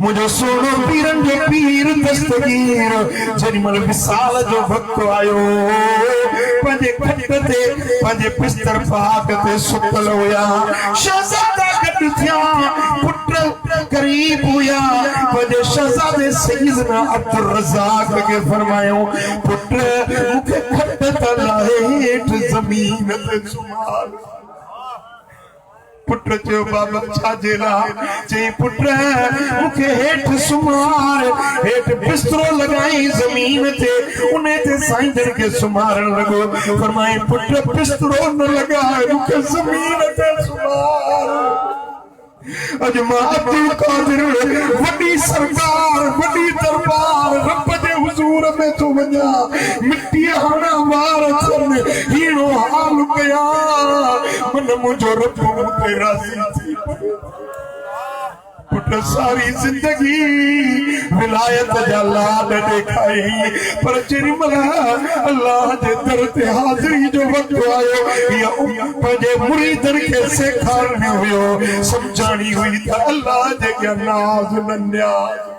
मुझे सोनो पीरन जो पीर दस्तगीर जरिमल विसाल जो वक्त आयो पंजे खटते पंजे बिस्तर पाक ते सुतल होया शहजादा गट थिया पुत्र करीब होया पंजे शहजादे सैयदना अब्दुल रज़ाक के फरमायो पुत्र मुखे खटत लाए हेठ जमीन ते सुमार पुत्र चयो बाबा छाजेला चई पुत्र मुखे हेठ सुमार हेठ बिस्तरो लगाई जमीन ते उन्हें ते साईं के सुमारण लगो फरमाए पुत्र बिस्तरो न लगाए मुखे जमीन ते सुमार अज मां अब्दुल कादिर वडी सरकार वडी दरबार रब दे हुजूर में तो वजा मिट्टी हाना वार थन हीनो हाल गया मन मुझो रब ते राजी थी पुत्र सारी जिंदगी विलायत जा लाड देखाई पर चिरमल अल्लाह जे दर ते हाज़री जो वक्त आयो या पंहिंजे मुरीदन खे सेखारणी हुयो समझाणी हुई त अल्लाह जे नाज़ न न्याज़